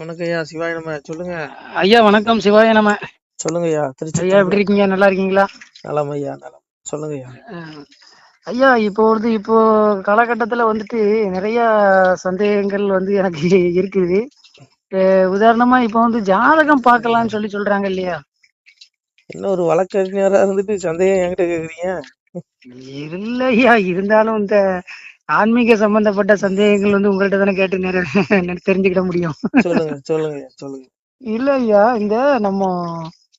வணக்கம் ஐயா. சிவாய நம்ம சொல்லுங்க. ஐயா வணக்கம். சிவாய நம. சொல்லுங்க ஐயா. திருச்சி ஐயா எப்படி இருக்கீங்க? நல்லா இருக்கீங்களா? நலம் ஐயா, நலம். சொல்லுங்க ஐயா. ஐயா இப்போ காலகட்டத்துல வந்துட்டு நிறைய சந்தேகங்கள் எனக்கு இருக்குது. உதாரணமா இப்ப ஜாதகம் பார்க்கலாம்னு சொல்றாங்க இல்லையா? என்ன ஒரு வழக்கறிஞரா இருந்துட்டு சந்தேகம் என்கிட்ட கேக்குறீங்க? இல்லையா, இருந்தாலும் இந்த ஆன்மீக சம்பந்தப்பட்ட சந்தேகங்கள் உங்கள்கிட்ட தானே கேட்டு தெரிஞ்சுக்கிட முடியும். சொல்லுங்க சொல்லுங்க சொல்லுங்க. இல்ல ஐயா, இந்த நம்ம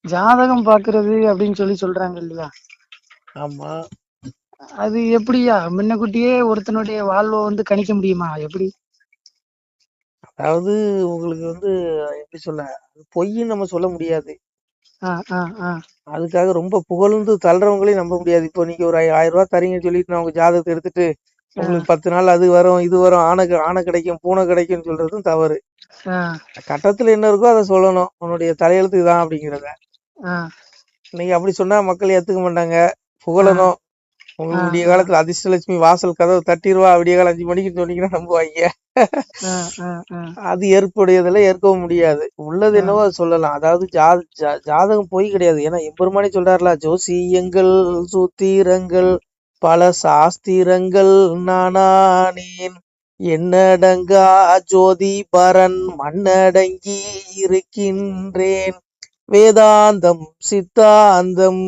ஜாதகம் பாக்குறது அப்படின்னு சொல்றாங்க இல்லையா? ஆமா. அது எப்படியா முன்னக்கூட்டியே ஒருத்தனுடைய வாழ்வை கணிக்க முடியுமா? எப்படி? அதாவது உங்களுக்கு எப்படி சொல்ல, பொய்ன்னு நம்ம சொல்ல முடியாது. அதுக்காக ரொம்ப புகழ்ந்து தள்ளுறவங்களையும் நம்ப முடியாது. இப்போ நீங்க ஒரு 1000 ரூபாய் தரீங்கன்னு சொல்லிட்டு நான் உங்க ஜாதகத்தை எடுத்துட்டு உங்களுக்கு 10 நாள் அது வரும் இது வரும், ஆனை கிடைக்கும் பூனை கிடைக்கும்னு சொல்றதும் தவறு. கட்டத்துல என்ன இருக்கோ அதை சொல்லணும். உன்னுடைய தலையெழுத்து இதான் அப்படிங்கிறத. இன்னைக்கு அப்படி சொன்னா மக்கள் ஏத்துக்க மாட்டாங்க. புகழணும். உங்களுக்கு விடிய காலத்துல அதிர்ஷ்டலட்சுமி வாசல் கதவு தட்டிடுவா, விடிய காலம் 5 மணிக்கு சொன்னீங்கன்னா நம்புவாங்க. அது ஏற்புடையதுல ஏற்கவும் முடியாது. உள்ளது என்னவோ அது சொல்லலாம். அதாவது ஜாதகம் பொய் கிடையாது. ஏன்னா எம்பெருமானே சொல்றாருல, ஜோசியங்கள் சூத்திரங்கள் பல சாஸ்திரங்கள் நானானேன், என்னடங்கா ஜோதி பரன் மண்ணடங்கி இருக்கின்றேன், வேதாந்தம் சித்தாந்தம்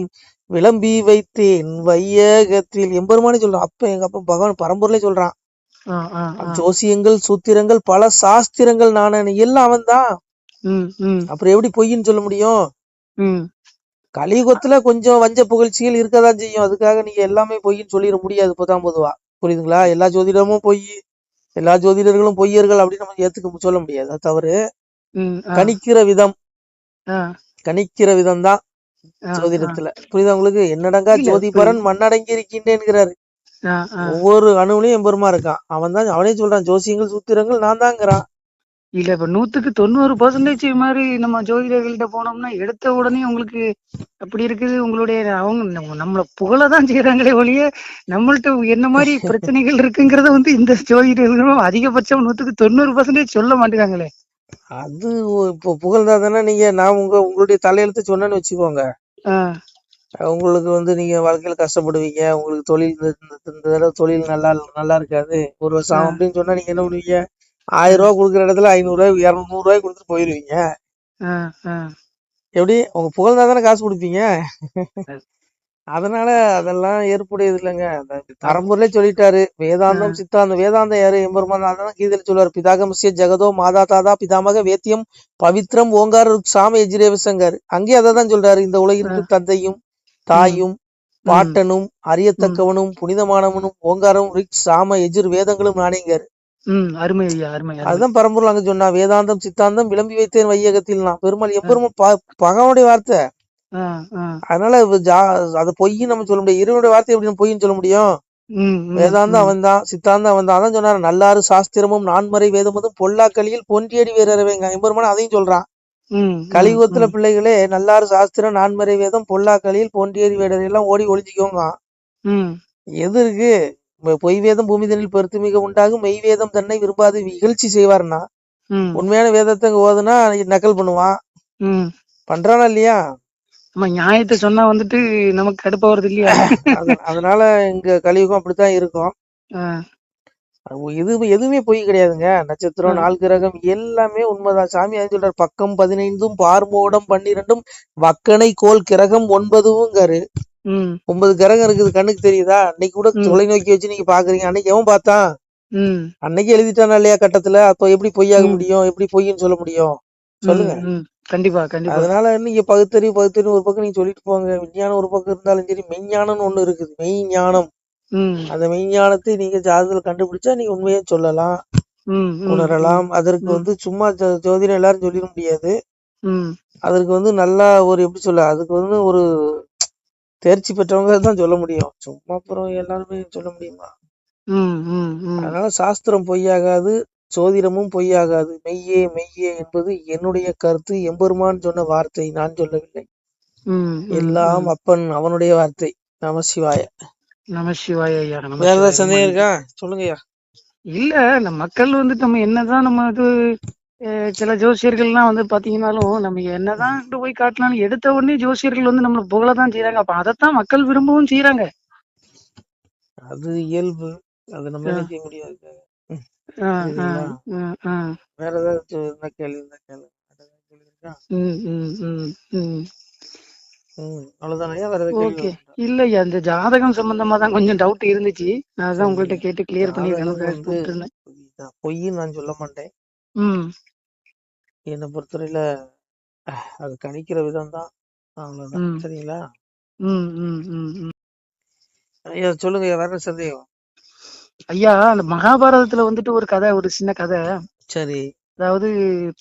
விளம்பி வைத்தேன் வையகத்தில். எம்பெருமானே சொல்றான். எங்க அப்பா பகவான் பரம்பொருளே சொல்றான். ஜோசியங்கள் சூத்திரங்கள் பல சாஸ்திரங்கள் நானே, எல்லாம் அவன் தான். அப்புறம் எப்படி பொய்ன்னு சொல்ல முடியும்? கலியுகத்துல கொஞ்சம் வஞ்ச புகழ்ச்சிகள் இருக்கதான் செய்யும். அதுக்காக நீங்க எல்லாமே பொய்ன்னு சொல்லிட முடியாது. பொதுவா புரியுதுங்களா? எல்லா ஜோதிடமும் பொய், எல்லா ஜோதிடர்களும் பொய்யர்கள் அப்படின்னு நம்ம ஏத்துக்க சொல்ல முடியாது. அது தவறு. கணிக்கிற விதம் தான் ஜோதிடத்துல. புரியுதா உங்களுக்கு? என்னடங்கா ஜோதிபரன் மண்ணடங்கி இருக்கின்றேன்கிறாரு. ஒவ்வொரு அணுவிலையும் எம்பெருமா இருக்கான். அவனே சொல்றான், ஜோசியங்கள் சூத்திரங்கள் நான் தாங்கிறான். இல்ல இப்ப 100% மாதிரி நம்ம ஜோதிடர்கள்ட்ட போனோம்னா எடுத்த உடனே உங்களுக்கு அப்படி இருக்குது. உங்களுடைய அவங்க நம்மள புகழதான் செய்யறாங்களே ஒழிய நம்மள்ட்ட என்ன மாதிரி பிரச்சனைகள் இருக்குங்கிறத இந்த ஜோதிடர்களும் அதிகபட்சம் 100% சொல்ல மாட்டேங்காங்களே. அது இப்போ புகழ்ந்தா தானே நான் உங்களுடைய தலையெழுத்து சொன்னேன்னு வச்சுக்கோங்க, உங்களுக்கு நீங்க வாழ்க்கையில கஷ்டப்படுவீங்க, உங்களுக்கு தொழில் நல்லா இருக்காது, ஒரு வருஷம் அப்படின்னு சொன்னா நீங்க என்ன பண்ணுவீங்க? 1000 ரூபாய் கொடுக்குற இடத்துல 500 ரூபாய் 200 ரூபாய் கொடுத்துட்டு போயிருவீங்க. எப்படி? உங்க புகழ்ந்தா தானே காசு கொடுப்பீங்க. அதனால அதெல்லாம் ஏற்புடையது இல்லைங்க. பரம்பொருளே சொல்லிட்டாரு, வேதாந்தம் சித்தாந்தம். வேதாந்தம் யாரு? எம்பெருமான். அதான் கீதையில சொல்லுவாரு, பிதாகமசிய ஜெகதோ மாதா தாதா பிதாமக வேத்தியம் பவித்ரம் ஓங்கார சாம எஜிரேவசங்காரு. அங்கே அதான் சொல்றாரு, இந்த உலகிற்கு தந்தையும் தாயும் பாட்டனும் அறியத்தக்கவனும் புனிதமானவனும் ஓங்காரம் ரிக் சாம எஜிர் வேதங்களும் நானேங்காரு. அதுதான் பரம்பொருள் அங்க சொன்னா, வேதாந்தம் சித்தாந்தம் விளம்பி வைத்தேன் வையகத்தில். நான் பெருமாள் எப்பெருமாள் பகவானுடைய வார்த்தை. அதனால அது பொய்ன்னு நம்ம சொல்ல முடியாது. இறைவனுடைய வார்த்தை எப்படி பொய்ன்னு சொல்ல முடியும்? வேதாந்தம் அவன் தான், சித்தாந்தம் அவன் தான். அதான் சொன்னாரு, நல்லாறு சாஸ்திரமும் நான்மறை வேதமும் பொல்லா கலியில் பொன்றியடி வேறவேங்க. எம்பெருமான் அதையும் சொல்றான். கலியுகத்துல பிள்ளைகளே, நல்லாறு சாஸ்திரம் நான்மறை வேதம் பொல்லா கலியில் பொன்றியடி வேடர் எல்லாம் ஓடி ஒளிஞ்சிக்கோங்க. எது இருக்கு? பொய் வேதம் பூமி தண்ணில் பெருத்து மிக உண்டாகும், மெய் வேதம் தன்னை விரும்பாது இகழ்ச்சி செய்வார்னா, உண்மையான வேதத்தை ஓதுனா நக்கல் பண்ணுவான். பண்றானா இல்லையா? நியாயத்தை சொன்னா நமக்கு கடுப்பா வருது இல்லையா? அதனால இங்க கலியுகம் அப்படித்தான் இருக்கும். எதுவுமே பொய் கிடையாதுங்க. நட்சத்திரம், நாள் கிரகம் எல்லாமே உண்மைதான். சாமி அது சொல்றாரு, பக்கம் 15 பார்மோடம் 12 வக்கனை கோல் கிரகம் 9ங்காரு. 9 கிரகம் இருக்குது, கண்ணுக்கு தெரியுதா? அன்னைக்கு கூட தொலைநோக்கி வச்சு நீங்க பாக்குறீங்க. அன்னைக்கு எவன் பார்த்தான்? அன்னைக்கு எழுதிட்டானா இல்லையா கட்டத்துல? அப்ப எப்படி பொய்யாக முடியும்? எப்படி பொய்ன்னு சொல்ல முடியும்? சொல்லுங்க. கண்டிப்பா. அதனால நீங்க பகுத்தறிவு ஒரு பக்கம் நீங்க சொல்லிட்டு போங்க. விஞ்ஞானம் ஒரு பக்கம் இருந்தாலும் சரி, மெய்ஞானம்னு ஒண்ணு இருக்குது. மெய்ஞானம். அந்த மெய்ஞானத்தை நீங்க ஜாதகத்துல கண்டுபிடிச்சா நீங்க உண்மையே சொல்லலாம், உணரலாம். அதற்கு சும்மா ஜோதிடம் எல்லாரும் சொல்லிட முடியாது. அதற்கு நல்லா ஒரு எப்படி சொல்ல, அதுக்கு ஒரு தேர்ச்சி பெற்றவங்க தான் சொல்ல முடியும். சும்மா அப்புறம் எல்லாருமே சொல்ல முடியுமா? அதனால சாஸ்திரம் பொய்யாகாது, சோதிடமும் பொய்யாகாது. மெய்யே மெய்யே என்பது என்னுடைய கருத்து. எம்பெருமான் சொன்ன வார்த்தை, நான் சொல்லவில்லை. எல்லாம் அப்பன் அவனுடைய வார்த்தை. நமசிவாய. நமசிவாய. வேற ஏதாவது சந்தேகம் இருக்கா? சொல்லுங்க ஐயா. இல்ல, நம்ம மக்கள் நம்ம என்னதான் நம்ம சில ஜோசியர்கள்லாம் வந்து பாத்தீங்கன்னாலும் நம்ம என்னதான் இங்க போய் காட்டினாலும் எடுத்த உடனே ஜோசியர்கள் வந்து நம்மள புகழதான் செய்யறாங்க. அப்ப அதைத்தான் மக்கள் விரும்பவும் செய்யறாங்க. அது இயல்பு. அது நம்ம என்ன அஹ் செய்ய முடியாது. ம், அஹ் புரியுதுங்களா? அஹ் அஹ் அஹ் வேற ஏதாவது இருந்தா கேள்வி இருந்தா கேளு. வேற ஏதாவது கேள்வி இருக்கா? உம் உம் உம் உம் அவ்வளவுதானயா? வேற ஏதாவது கேள்வி ஓகே. உண்டா? இல்லையா, இந்த ஜாதகம் சம்பந்தமா தான் கொஞ்சம் டவுட் இருந்துச்சு. நான் அதான் சரி, உங்கள்ட்ட கேட்டு கிளியர் ஜாதகம் பண்ணிருக்கேன் வந்து கூப்பிட்டு இருந்தேன். பொய்ன்னு நான் சொல்ல மாட்டேன். ம் என்னை பொறுத்தவரையில அது கணிக்கிற விதம் தான். அவ்வளவுதான். ம் சரிங்களா? ம் ம் ம் ம். ஐயா சொல்லுங்க, வேற என்ன சந்தேகம்? ஐயா, அந்த மகாபாரதத்துல வந்துட்டு ஒரு கதை, ஒரு சின்ன கதை. சரி. அதாவது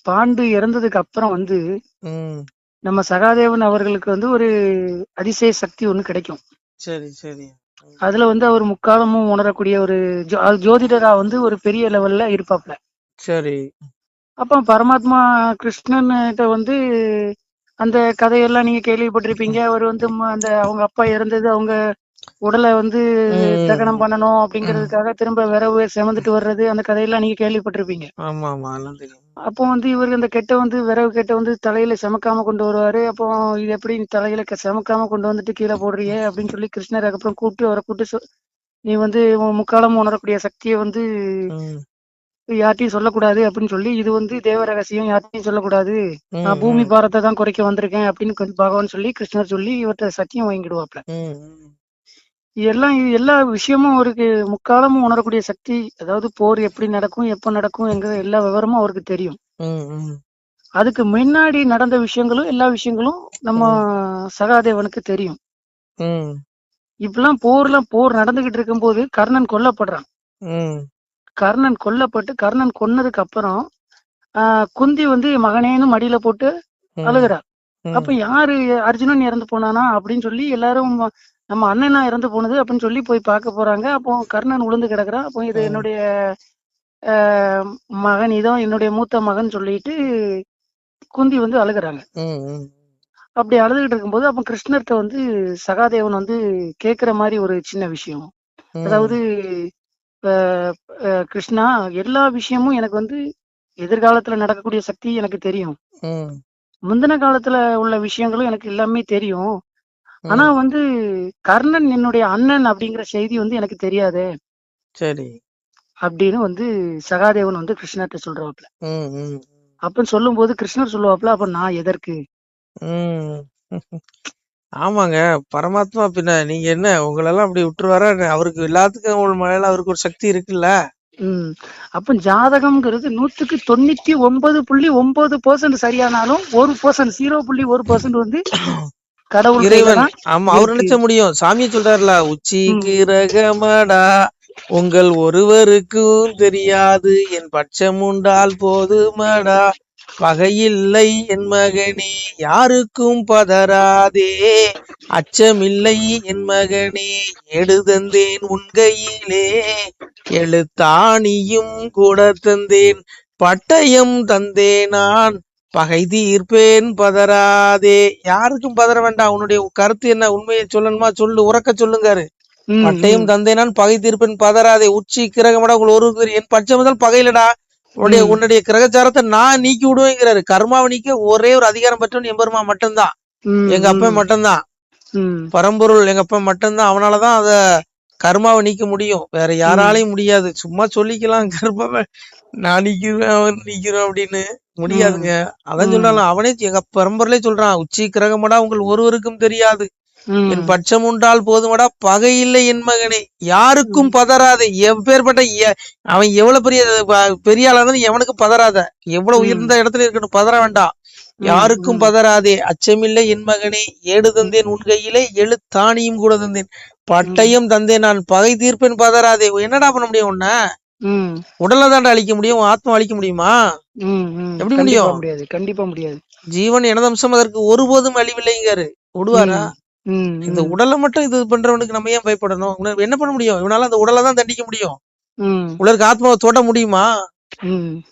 பாண்டு இறந்ததுக்கு அப்புறம் வந்து ம் நம்ம சகாதேவன் அவர்களுக்கு வந்து ஒரு அதிசய சக்தி ஒண்ணு கிடைக்கும். சரி சரி. அதுல வந்து அவர் முக்காலமும் உணரக்கூடிய ஒரு ஜோதிடரா வந்து ஒரு பெரிய லெவல்ல இருப்பாப்ல. சரி. அப்ப பரமாத்மா கிருஷ்ணன் கிட்ட வந்து அந்த கதையெல்லாம் நீங்க கேள்விப்பட்டிருப்பீங்க. அவர் வந்து அந்த அவங்க அப்பா இறந்தது, அவங்க உடலை வந்து தகனம் பண்ணணும் அப்படிங்கிறதுக்காக திரும்ப விரவு செமந்துட்டு வர்றது, அந்த கதையெல்லாம் நீங்க கேள்விப்பட்டிருப்பீங்க. ஆமா ஆமா, எல்லாம் தெரியும். அப்போ வந்து இவரு அந்த கெட்ட வந்து விரவு கெட்ட வந்து தலையில செமக்காம கொண்டு வருவாரு. அப்போ இது எப்படி நீ தலையில செமக்காம கொண்டு வந்துட்டு கீழே போடுறியே அப்படின்னு சொல்லி கிருஷ்ணர் அதுக்கப்புறம் கூப்பிட்டு அவரை கூப்பிட்டு நீ வந்து உன் முக்காலம் உணரக்கூடிய சக்தியை வந்து ம் யார்ட்டையும் சொல்லக்கூடாது அப்படின்னு சொல்லி, இது வந்து தேவ ரகசியம், யார்ட்டையும் சொல்லக்கூடாது, நான் ம் பூமி ம் பாரத்தை தான் குறைக்க வந்திருக்கேன் அப்படின்னு பகவான் சொல்லி கிருஷ்ணர் சொல்லி இவர்கிட்ட சத்தியம் வாங்கிடுவாப்ல. ம் ம் இது எல்லா விஷயமும் அவருக்கு முக்காலமும் உணரக்கூடிய சக்தி. அதாவது போர் எப்படி நடக்கும், எப்ப நடக்கும் என்கிற எல்லா விவரமும் அவருக்கு தெரியும். ம் ம் அதுக்கு முன்னாடி நடந்த விஷயங்களும் எல்லா விஷயங்களும் நம்ம சகாதேவனுக்கு தெரியும். ம் இப்பெல்லாம் போர் நடந்துகிட்டு இருக்கும்போது கர்ணன் கொல்லப்படுறான். ம் கர்ணன் கொல்லப்பட்டு கர்ணன் கொன்னதுக்கு அப்புறம் குந்தி வந்து மகனேன்னு மடியில போட்டு ம் அழுகுறா. அப்ப ம் யாரு, அர்ஜுனன் இறந்து போனானா அப்படின்னு சொல்லி எல்லாரும் நம்ம அண்ணனா இறந்து போனது அப்படின்னு சொல்லி போய் பார்க்க போறாங்க. அப்போ கர்ணன் உளுந்து கிடக்குறான். அப்போ இது என்னுடைய மகன், இதோ என்னுடைய மூத்த மகன் சொல்லிட்டு குந்தி வந்து அழுகுறாங்க. ம் அப்படி அழுதுகிட்டு இருக்கும்போது அப்ப கிருஷ்ணர்கிட்ட வந்து சகாதேவன் வந்து கேக்குற மாதிரி ஒரு சின்ன விஷயம். அதாவது அஹ், கிருஷ்ணா, எல்லா விஷயமும் எனக்கு வந்து எதிர்காலத்துல நடக்கக்கூடிய சக்தி எனக்கு தெரியும். ம் முந்தின காலத்துல உள்ள விஷயங்களும் எனக்கு எல்லாமே தெரியும். ஆனா ம் வந்து கர்ணன் என்னுடைய அண்ணன் அப்படிங்கிற செய்தி வந்து எனக்கு தெரியாதே சரி. அப்படின்னு வந்து சகாதேவன் வந்து கிருஷ்ணர்கிட்ட சொல்றாப்ல. ம் ம் அப்படின்னு சொல்லும் போது கிருஷ்ணர் சொல்லுவாப்ல, அப்ப நான் எதற்கு? ம் ஆமாங்க. பரமாத்மா பின்ன நீங்க என்ன உங்களெல்லாம் அப்படி விட்டுருவாரா என்ன? அவருக்கு எல்லாத்துக்கும் உங்க மேல அவருக்கு ஒரு சக்தி இருக்குல்ல. ம் அப்ப ஜாதகம்ங்கிறது 99.9% சரியானாலும் 1% 0.1% வந்து கடவுள் கையில இறைவன். தான் ஆமா, அவர் இருக்கு. நினைச்ச முடியும். சாமியே சொல்றாருல, ம் உச்சிக்கு ரகமடா உங்கள் ஒருவருக்கும் தெரியாது, என் பட்சம் உண்டால் போதுமடா, பகையில்லை என் மகனே, யாருக்கும் பதறாதே, அச்சமில்லை என் மகனே, எடுதந்தேன் உன் கையிலே, எழுத்தாணியும் கூட தந்தேன், பட்டயம் தந்தேன் நான், பகை தீர்ப்பேன் பதறாதே. யாருக்கும் பதற வேண்டாம். உன்னுடைய கருத்து என்ன, உண்மையை சொல்லணுமா சொல்லு, உறக்க சொல்லுங்காரு. ம் பட்டயம் ம் தந்தேனான் பகை தீர்ப்பேன் பதறாதே, உச்சி கிரகமடா உங்கள் ஒரு என் பட்சம் முதல் பகையிலடா, ம் உன்னுடைய கிரகச்சாரத்தை நான் நீக்கி விடுவேங்கிறாரு. கர்மாவை நீக்க ஒரே ஒரு அதிகாரம் பெற்றவன் எம்பெருமா மட்டும்தான். ம் எங்க அப்பன் மட்டும்தான் ம் பரம்பொருள். எங்க அப்பன் மட்டும்தான். அவனாலதான் அத கர்மாவை நீக்க முடியும். வேற யாராலையும் முடியாது. சும்மா சொல்லிக்கலாம் கர்மாவை நான் நீக்கிறேன் அவன் நீக்கிறோம் அப்படின்னு, முடியாதுங்க. அதான் சொல்றான், அவனே எங்க பரம்பரையிலே சொல்றான், உச்சி கிரகமடா உங்கள் ஒருவருக்கும் தெரியாது, என் பட்சம் உண்டால் போதுமடா, பகை இல்லை என் மகனே, யாருக்கும் பதறாதே. எப்பேற்பட்ட அவன் எவ்வளவு பெரிய ஆளா இருந்தாலும் எவனுக்கு பதறாத, எவ்வளவு உயர்ந்த இடத்துல இருக்கணும், பதற வேண்டாம். யாருக்கும் பதறாதே, அச்சமில்லை என் மகனே, ஏடு தந்தேன் உன் கையிலே, எழுத்தாணியும் கூட தந்தேன், பட்டயம் தந்தேன் நான், பகை தீர்ப்பேன் பதறாதே. என்னடா பண்ண முடியும்? உன்ன உடலை தாண்டா அழிக்க முடியும், ஆத்மா அழிக்க முடியுமா? எப்படி முடியும்? முடியாது, கண்டிப்பா முடியாது. ஜீவன் எனதம்சம், அதற்கு ஒருபோதும் அழிவில்லைங்காரு. விடுவாரா? இந்த உடலை மட்டும் இது பண்றவனுக்கு நம்ம ஏன் பயப்படணும்? என்ன பண்ண முடியும்? இவனால அந்த உடலை தான் தண்டிக்க முடியும். உலருக்கு ஆத்மாவை தொட முடியுமா?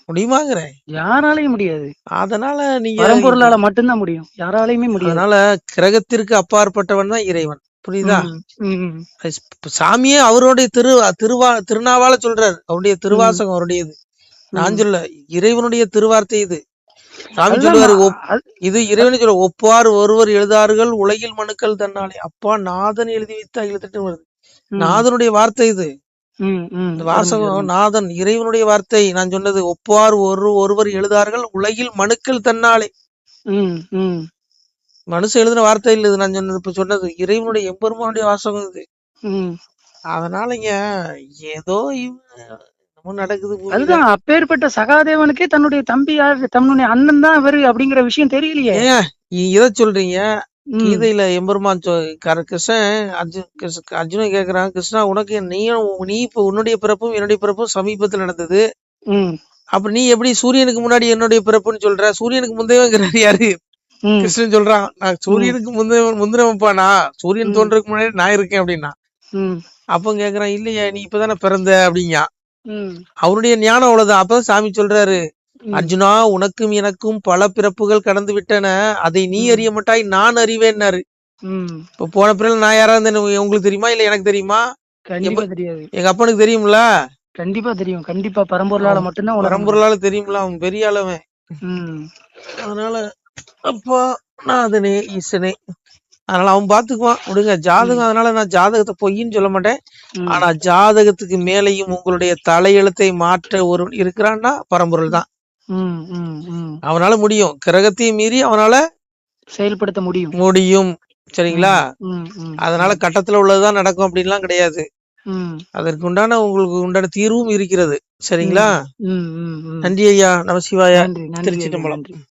முடியுமாங்கிற? யாராலையும் முடியாது. அதனால நீங்க பரம்பொருளால மட்டும்தான் முடியும், யாராலையுமே முடியாது. அதனால கிரகத்திற்கு அப்பாற்பட்டவன் தான் இறைவன். புரியுதா? சாமியே அவருடைய திருநாவால சொல்றாரு, அவருடைய திருவாசகம் அவருடையது. நான் சொல்ல, இறைவனுடைய திருவார்த்தை இது. சாமி அதுதான் சொல்லுவாரு, அது- இது இறைவனு சொல்ல, ஒப்பார் ஒருவர் எழுதார்கள் உலகில் மனுக்கள் தன்னாலே. அப்பா நாதன் எழுதி வைத்த அகிலத்திட்டு வருது. ம், நாதனுடைய வார்த்தை இது. ம், ம், இந்த அருமை, வாசகம் அருமை. நாதன் இறைவனுடைய வார்த்தை. நான் சொன்னது ஒப்பார் ஒருவர் எழுதார்கள் உலகில் மனுக்கள் தன்னாலே. ம், ம், மனுஷன் எழுதின வார்த்தை இல்ல இது. நான் சொன்னது இப்ப சொன்னது இறைவனுடைய எம்பெருமானுடைய வாசகம் இது. ம். அதனாலங்க ஏதோ என்னமோ நடக்குது பூமியில. அதுதான் அப்பேற்பட்ட சகாதேவனுக்கே தன்னுடைய தம்பி யாரு, தன்னுடைய அண்ணன் தான் இவரு அப்படிங்கிற விஷயம் தெரியலையே. ஏன் இத சொல்றீங்க? ம், கீதையில எம்பெருமான் கிருஷ்ணன் அர்ஜுனன் கேக்குறான், கிருஷ்ணா உனக்கு நீ இப்ப உன்னுடைய பிறப்பும் என்னுடைய பிறப்பும் சமீபத்துல நடந்தது. ம், அப்ப நீ எப்படி சூரியனுக்கு முன்னாடி என்னுடைய பிறப்புன்னு சொல்ற? சூரியனுக்கு முந்தையவங்கிறாரு யாரு? ம், கிருஷ்ணன் சொல்றான், நான் சூரியனுக்கு முந்தினவன்ப்பா, நான் தோன்றதுக்கு முன்னாடி நான் இருக்கேன் அப்படின்னா. ம், அப்ப கேக்குறான், இல்லையா நீ இப்பதானே பிறந்த அப்படிங்க. ம், அவருடைய ஞானம் அவ்வளவுதான். அப்பதான் சாமி சொல்றாரு, ம். அர்ஜுனா உனக்கும் எனக்கும் பல பிறப்புகள் கடந்து விட்டன, அதை நீ அறிய மாட்டாய், நான் அறிவேன்னாரு. ம். இப்ப போன பிறகு நான் யாரா இருந்தேன்னு உங்களுக்கு தெரியுமா இல்ல எனக்கு தெரியுமா? கண்டிப்பா தெரியாது. எங்க அப்பனுக்கு தெரியும்ல, கண்டிப்பா தெரியும். கண்டிப்பா பரம்பொருளால மட்டும்தான் உணர முடியும். பரம்பொருளால தெரியும்ல, அவன் பெரிய அளவன். ம், அதனால அப்பா நாதனே ஈசனே, அதனால அவன் பாத்துக்குவான் விடுங்க. ஜாதகம், அதனால நான் ஜாதகத்தை பொய்ன்னு சொல்ல மாட்டேன். ம், ஆனா ஜாதகத்துக்கு மேலையும் உங்களுடைய தலையெழுத்தை மாற்ற ஒரு இருக்கிறான்னா பரம்பொருள் தான். ம், ம், ம். அவனால முடியும். கிரகத்தையும் மீறி அவனால செயல்படுத்த முடியும். முடியும். சரிங்களா? ம், ம், அதனால கட்டத்துல உள்ளதுதான் நடக்கும் அப்படின்லாம் கிடையாது. ம், அதற்கு உண்டான உங்களுக்கு உண்டான தீர்வும் இருக்கிறது. சரிங்களா? ம், ம், ம். நன்றி ஐயா. நமசிவாய. நன்றி, நன்றி ஐயா, திருச்சிட்டம்பலம். நன்றி.